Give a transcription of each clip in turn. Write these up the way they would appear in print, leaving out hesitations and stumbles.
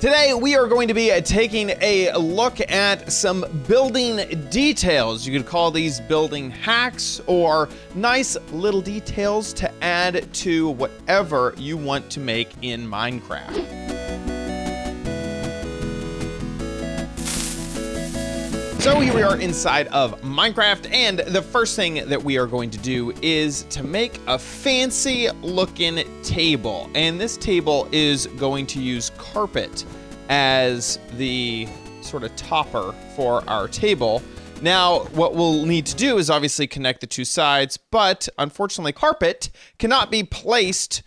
Today, we are going to be taking a look at some building details. You could call these building hacks or nice little details to add to whatever you want to make in Minecraft. So here we are inside of Minecraft, and the first thing that we are going to do is to make a fancy looking table. And this table is going to use carpet as the sort of topper for our table. Now, what we'll need to do is obviously connect the two sides, but unfortunately carpet cannot be placed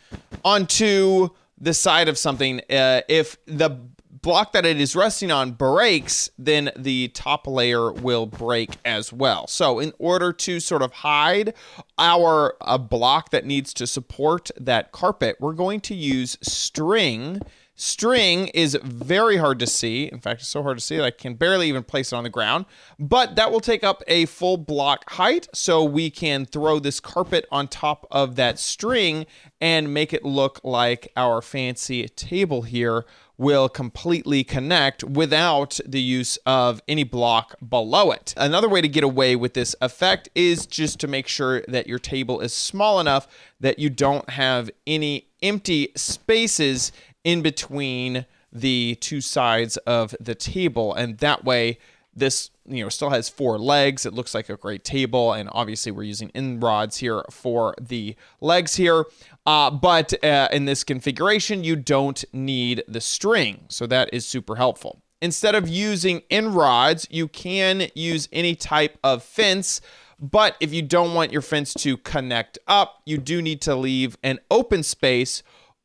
onto the side of something. If the block that it is resting on breaks, then the top layer will break as well. So in order to sort of hide a block that needs to support that carpet, we're going to use string. String is very hard to see. In fact, it's so hard to see that I can barely even place it on the ground, but that will take up a full block height. So we can throw this carpet on top of that string and make it look like our fancy table here will completely connect without the use of any block below it. Another way to get away with this effect is just to make sure that your table is small enough that you don't have any empty spaces in between the two sides of the table. And that way this, still has four legs. It looks like a great table. And obviously we're using end rods here for the legs here. But in this configuration, you don't need the string. So that is super helpful. Instead of using end rods, you can use any type of fence. But if you don't want your fence to connect up, you do need to leave an open space,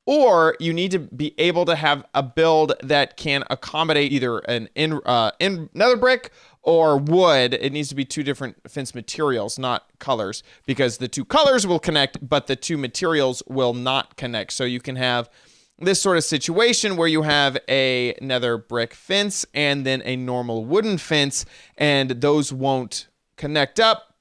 or you need to be able to have a build that can accommodate either an nether brick or wood. It needs to be two different fence materials, not colors, because the two colors will connect, but the two materials will not connect. So you can have this sort of situation where you have a nether brick fence and then a normal wooden fence, and those won't connect up.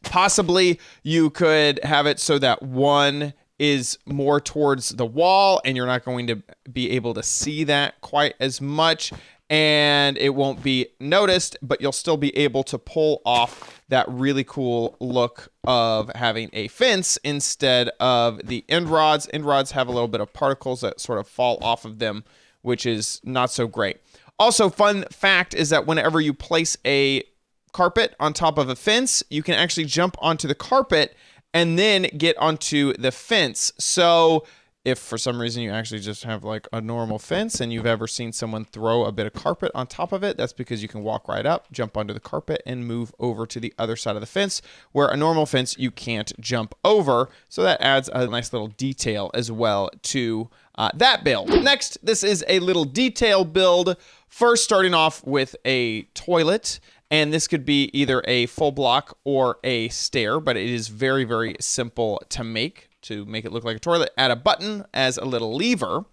Possibly you could have it so that one is more towards the wall and you're not going to be able to see that quite as much, and it won't be noticed, but you'll still be able to pull off that really cool look of having a fence instead of the end rods. End rods have a little bit of particles that sort of fall off of them, which is not so great. Also, fun fact is that whenever you place a carpet on top of a fence, you can actually jump onto the carpet and then get onto the fence. So if for some reason you actually just have like a normal fence and you've ever seen someone throw a bit of carpet on top of it, that's because you can walk right up, jump onto the carpet, and move over to the other side of the fence, where a normal fence you can't jump over. So that adds a nice little detail as well to that build. Next, this is a little detail build. First, starting off with a toilet. And this could be either a full block or a stair, but it is very, very simple to make it look like a toilet. Add a button as a little lever.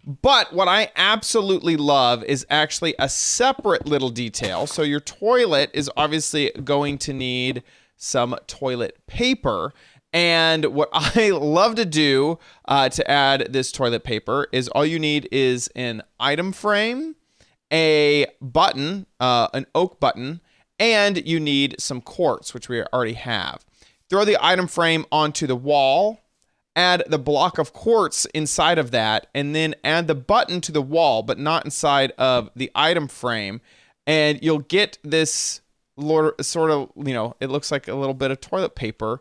But what I absolutely love is actually a separate little detail. So your toilet is obviously going to need some toilet paper. And what I love to do to add this toilet paper is all you need is an item frame, a button, an oak button, and you need some quartz, which we already have. Throw the item frame onto the wall, add the block of quartz inside of that, and then add the button to the wall, but not inside of the item frame. And you'll get this sort of, it looks like a little bit of toilet paper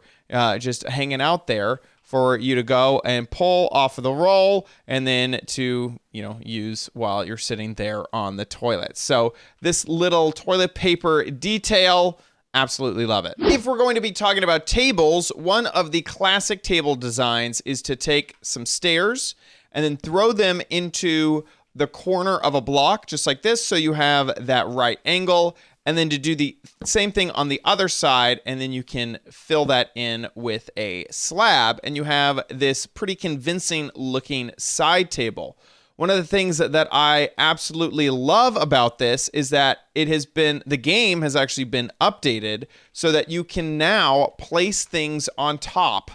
just hanging out there for you to go and pull off of the roll and then to, use while you're sitting there on the toilet. So this little toilet paper detail, absolutely love it. If we're going to be talking about tables, one of the classic table designs is to take some stairs and then throw them into the corner of a block just like this, so you have that right angle, and then to do the same thing on the other side, and then you can fill that in with a slab, and you have this pretty convincing looking side table. One of the things that I absolutely love about this is that the game has actually been updated so that you can now place things on top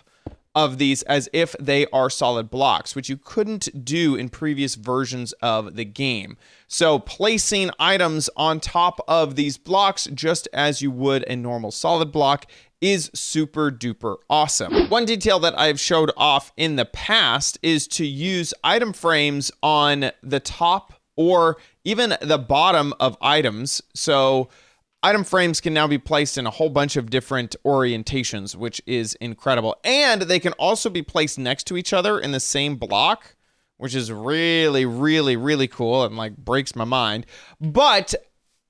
of these as if they are solid blocks, which you couldn't do in previous versions of the game. So placing items on top of these blocks, just as you would a normal solid block, is super duper awesome. One detail that I've showed off in the past is to use item frames on the top or even the bottom of items. So item frames can now be placed in a whole bunch of different orientations, which is incredible. And they can also be placed next to each other in the same block, which is really, really, really cool and like breaks my mind. But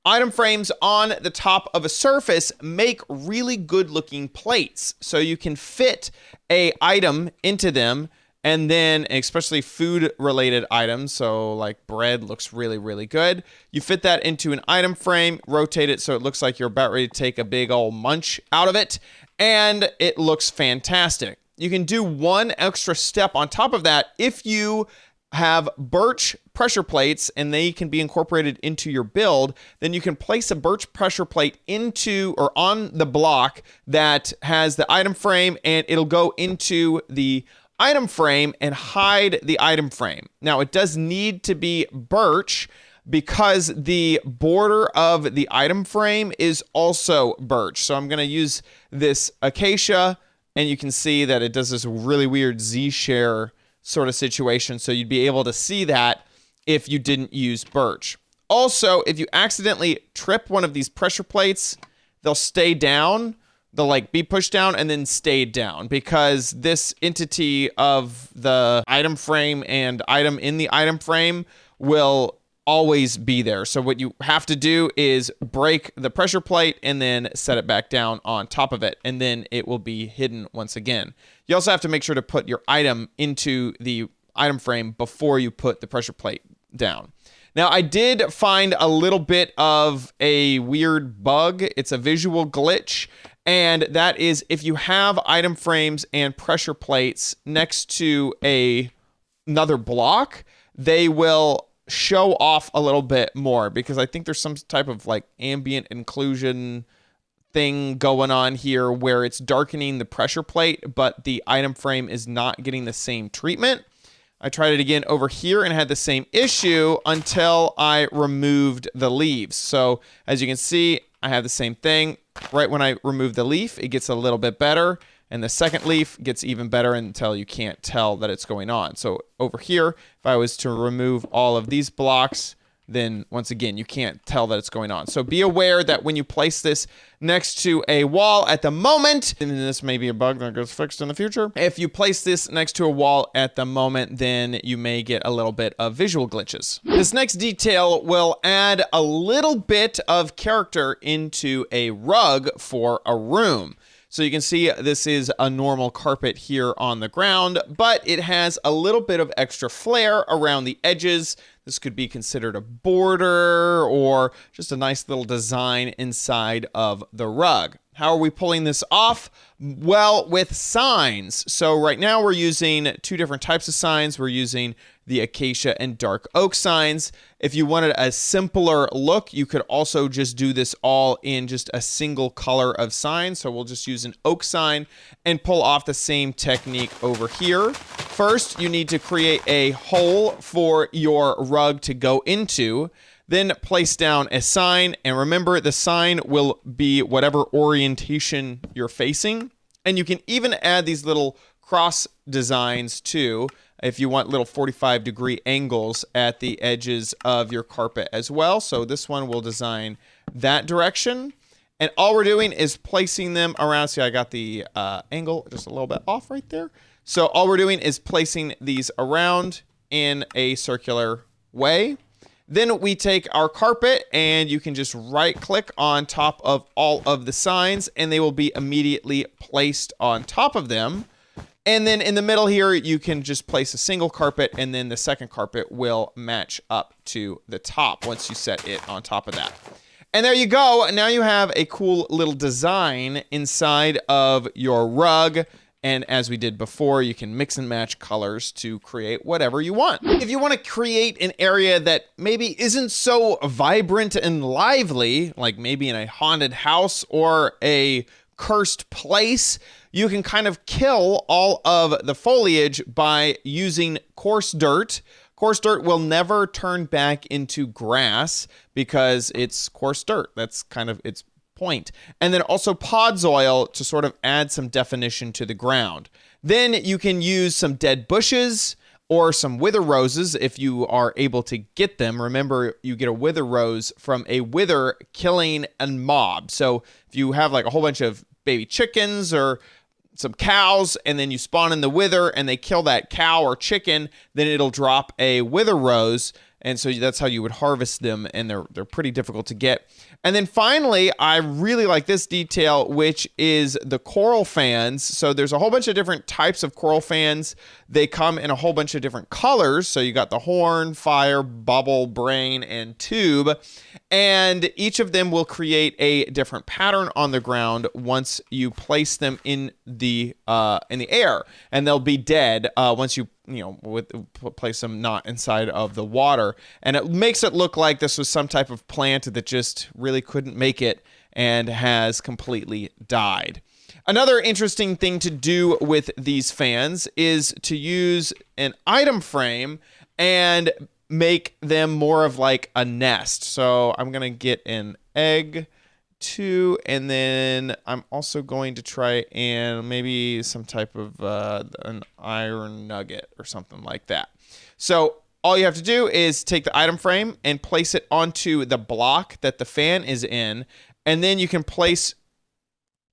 item frames on the top of a surface make really good looking plates. So you can fit a item into them, and then especially food related items, so like bread looks really, really good. You fit that into an item frame, rotate it so it looks like you're about ready to take a big old munch out of it, and it looks fantastic. You can do one extra step on top of that if you have birch pressure plates and they can be incorporated into your build. Then you can place a birch pressure plate into or on the block that has the item frame, and it'll go into the item frame and hide the item frame. Now, it does need to be birch because the border of the item frame is also birch. So I'm going to use this acacia, and you can see that it does this really weird Z-share sort of situation. So you'd be able to see that if you didn't use birch. Also, if you accidentally trip one of these pressure plates, they'll stay down. They'll like be pushed down and then stay down because this entity of the item frame and item in the item frame will always be there. So what you have to do is break the pressure plate and then set it back down on top of it, and then it will be hidden once again. You also have to make sure to put your item into the item frame before you put the pressure plate down. Now, I did find a little bit of a weird bug. It's a visual glitch, and that is if you have item frames and pressure plates next to another block, they will show off a little bit more because I think there's some type of like ambient inclusion thing going on here where it's darkening the pressure plate, but the item frame is not getting the same treatment. I tried it again over here and had the same issue until I removed the leaves. So as you can see, I have the same thing. Right when I remove the leaf, it gets a little bit better. And the second leaf gets even better until you can't tell that it's going on. So over here, if I was to remove all of these blocks, then once again, you can't tell that it's going on. So be aware that when you place this next to a wall at the moment, and this may be a bug that gets fixed in the future. If you place this next to a wall at the moment, then you may get a little bit of visual glitches. This next detail will add a little bit of character into a rug for a room. So you can see this is a normal carpet here on the ground, but it has a little bit of extra flair around the edges. This could be considered a border or just a nice little design inside of the rug. How are we pulling this off? Well, with signs. So right now we're using two different types of signs. We're using the acacia and dark oak signs. If you wanted a simpler look, you could also just do this all in just a single color of sign. So we'll just use an oak sign and pull off the same technique over here. First, you need to create a hole for your rug to go into. Then place down a sign, and remember the sign will be whatever orientation you're facing. And you can even add these little cross designs too, if you want little 45-degree angles at the edges of your carpet as well. So this one will design that direction. And all we're doing is placing them around. See, I got the angle just a little bit off right there. So all we're doing is placing these around in a circular way. Then we take our carpet and you can just right click on top of all of the signs and they will be immediately placed on top of them. And then in the middle here, you can just place a single carpet and then the second carpet will match up to the top once you set it on top of that. And there you go. Now you have a cool little design inside of your rug. And as we did before, you can mix and match colors to create whatever you want. If you want to create an area that maybe isn't so vibrant and lively, like maybe in a haunted house or a cursed place, you can kind of kill all of the foliage by using coarse dirt. Coarse dirt will never turn back into grass because it's coarse dirt. That's kind of its point. And then also Podzol to sort of add some definition to the ground. Then you can use some dead bushes or some wither roses if you are able to get them. Remember, you get a wither rose from a wither killing a mob. So if you have like a whole bunch of baby chickens or some cows, and then you spawn in the wither and they kill that cow or chicken, then it'll drop a wither rose. And so that's how you would harvest them, and they're pretty difficult to get. And then finally, I really like this detail, which is the coral fans. So there's a whole bunch of different types of coral fans. They come in a whole bunch of different colors. So you got the horn, fire, bubble, brain, and tube. And each of them will create a different pattern on the ground once you place them in the air. And they'll be dead once you place them not inside of the water. And it makes it look like this was some type of plant that just really couldn't make it and has completely died. Another interesting thing to do with these fans is to use an item frame and make them more of like a nest. So I'm going to get an egg too, and then I'm also going to try and maybe some type of an iron nugget or something like that. So all you have to do is take the item frame and place it onto the block that the fan is in, and then you can place...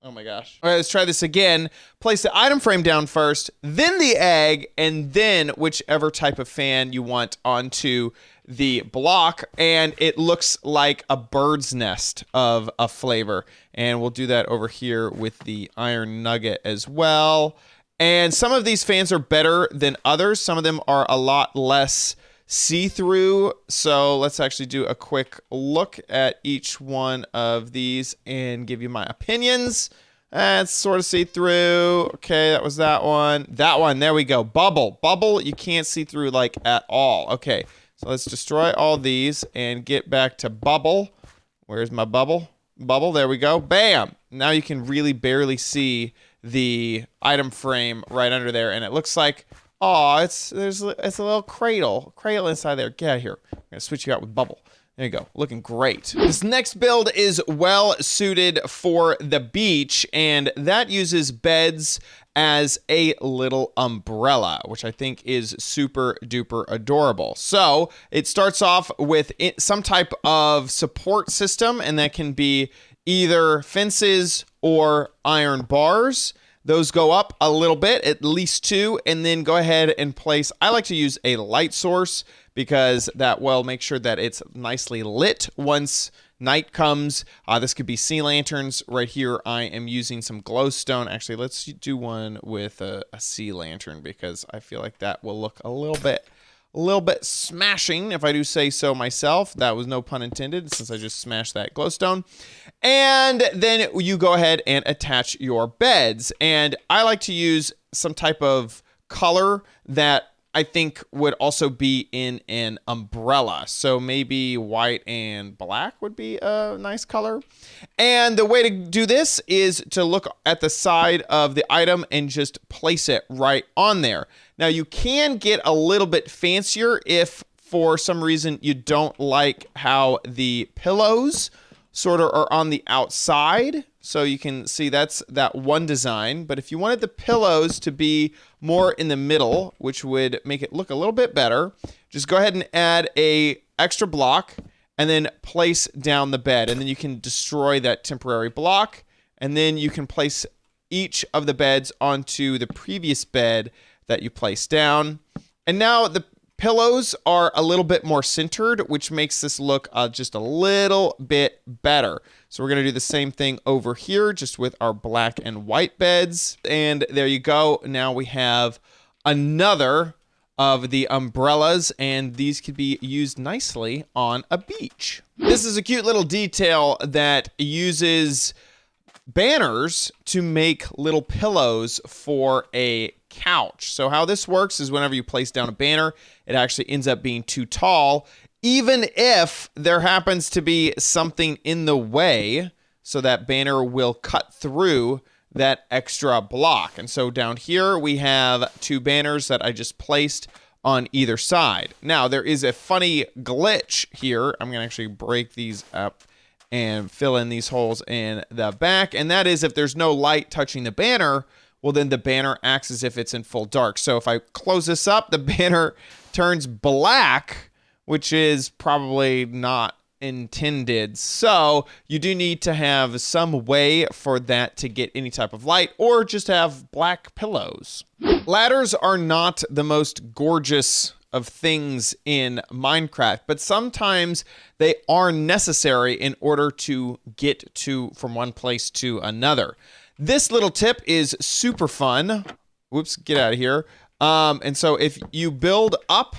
Oh my gosh. All right, let's try this again. Place the item frame down first, then the egg, and then whichever type of fan you want onto the block, and it looks like a bird's nest of a flavor. And we'll do that over here with the iron nugget as well. And some of these fans are better than others. Some of them are a lot less see-through. So let's actually do a quick look at each one of these and give you my opinions. It's sort of see-through. Okay, that was that one. That one, there we go. Bubble. Bubble, you can't see through like at all. Okay, so let's destroy all these and get back to bubble. Where's my bubble? Bubble, there we go. Bam! Now you can really barely see the item frame right under there, and it looks like, oh, it's a little cradle inside there. Get out of here. I'm gonna switch you out with bubble. There you go, looking great. This next build is well suited for the beach, and that uses beds as a little umbrella, which I think is super duper adorable. So it starts off with some type of support system, and that can be either fences or iron bars. Those go up a little bit, at least 2, and then go ahead and place, I like to use a light source because that will make sure that it's nicely lit once night comes. This could be sea lanterns. Right here, I am using some glowstone. Actually, let's do one with a sea lantern because I feel like that will look a little bit smashing, if I do say so myself. That was no pun intended, since I just smashed that glowstone. And then you go ahead and attach your beds. And I like to use some type of color that I think would also be in an umbrella. So maybe white and black would be a nice color. And the way to do this is to look at the side of the item and just place it right on there. Now you can get a little bit fancier if for some reason you don't like how the pillows sort of are on the outside. So you can see that's that one design. But if you wanted the pillows to be more in the middle, which would make it look a little bit better, just go ahead and add a extra block and then place down the bed. And then you can destroy that temporary block. And then you can place each of the beds onto the previous bed that you placed down. And now the pillows are a little bit more centered, which makes this look just a little bit better. So we're going to do the same thing over here, just with our black and white beds. And there you go. Now we have another of the umbrellas, and these could be used nicely on a beach. This is a cute little detail that uses banners to make little pillows for a couch. So how this works is whenever you place down a banner, it actually ends up being too tall, even if there happens to be something in the way. so that banner will cut through that extra block. And so down here we have 2 banners that I just placed on either side. Now there is a funny glitch here. I'm gonna actually break these up and fill in these holes in the back. And that is, if there's no light touching the banner, well, then the banner acts as if it's in full dark. So if I close this up, the banner turns black, which is probably not intended. So you do need to have some way for that to get any type of light, or just have black pillows. Ladders are not the most gorgeous of things in Minecraft, but sometimes they are necessary in order to get to from one place to another. This little tip is super fun. Whoops, get out of here. And so if you build up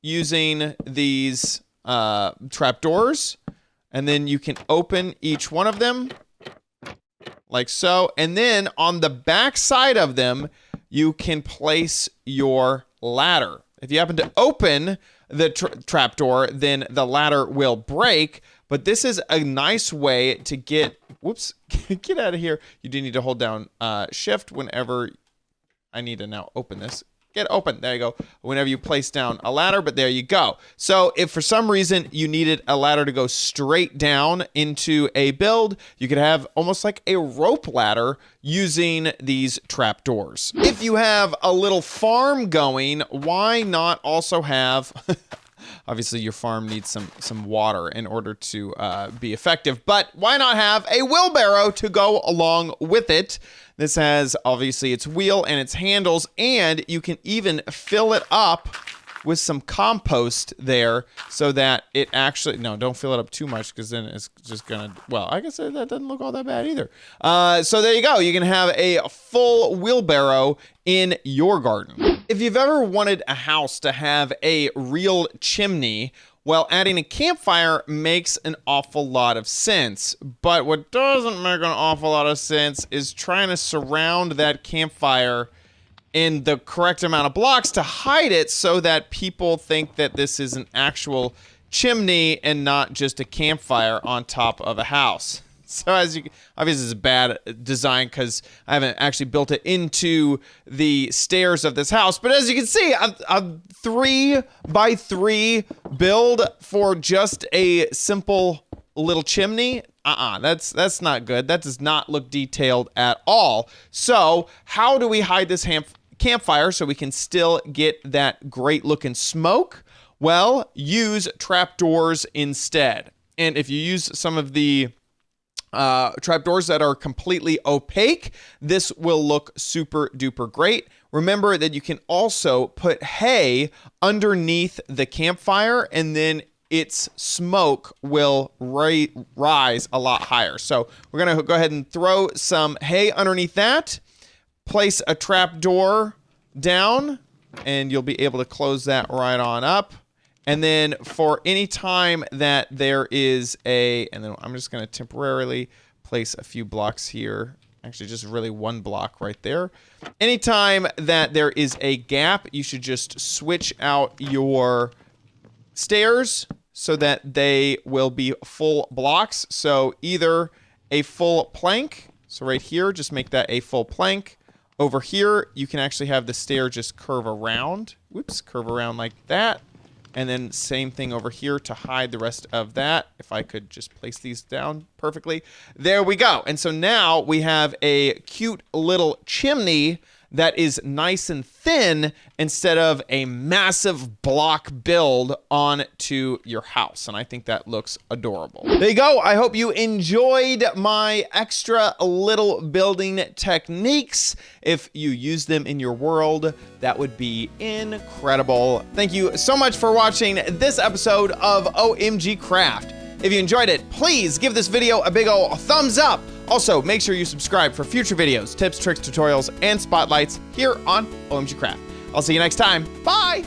using these trapdoors, and then you can open each one of them like so, and then on the back side of them you can place your ladder. If you happen to open the trapdoor, then the ladder will break. But this is a nice way to get, whoops, get out of here. You do need to hold down shift whenever I need to now open this. Get open. There you go. Whenever you place down a ladder, but there you go. So if for some reason you needed a ladder to go straight down into a build, you could have almost like a rope ladder using these trapdoors. If you have a little farm going, why not also have... Obviously, your farm needs some water in order to be effective, but why not have a wheelbarrow to go along with it? This has, obviously, its wheel and its handles, and you can even fill it up with some compost there so that it actually... No, don't fill it up too much, because then it's just gonna... Well, I guess that doesn't look all that bad either. So there you go. You can have a full wheelbarrow in your garden. If you've ever wanted a house to have a real chimney, well, adding a campfire makes an awful lot of sense. But what doesn't make an awful lot of sense is trying to surround that campfire in the correct amount of blocks to hide it so that people think that this is an actual chimney and not just a campfire on top of a house. So as you, obviously it's a bad design because I haven't actually built it into the stairs of this house. But as you can see, a 3x3 build for just a simple little chimney. That's not good. That does not look detailed at all. So how do we hide this campfire so we can still get that great looking smoke? Well, use trapdoors instead. And if you use some of the trapdoors that are completely opaque, this will look super duper great. Remember that you can also put hay underneath the campfire, and then its smoke will rise a lot higher. So we're gonna go ahead and throw some hay underneath that, place a trapdoor down, and you'll be able to close that right on up. And then for any time that there is and then I'm just going to temporarily place a few blocks here. Actually, just really one block right there. Anytime that there is a gap, you should just switch out your stairs so that they will be full blocks. So either a full plank. So right here, just make that a full plank. Over here, you can actually have the stair just curve around. Whoops, curve around like that. And then same thing over here to hide the rest of that. If I could just place these down perfectly. There we go. And so now we have a cute little chimney that is nice and thin instead of a massive block build onto your house. And I think that looks adorable. There you go. I hope you enjoyed my extra little building techniques. If you use them in your world, that would be incredible. Thank you so much for watching this episode of OMG Craft. If you enjoyed it, please give this video a big ol' thumbs up. Also, make sure you subscribe for future videos, tips, tricks, tutorials, and spotlights here on OMG Craft. I'll see you next time. Bye!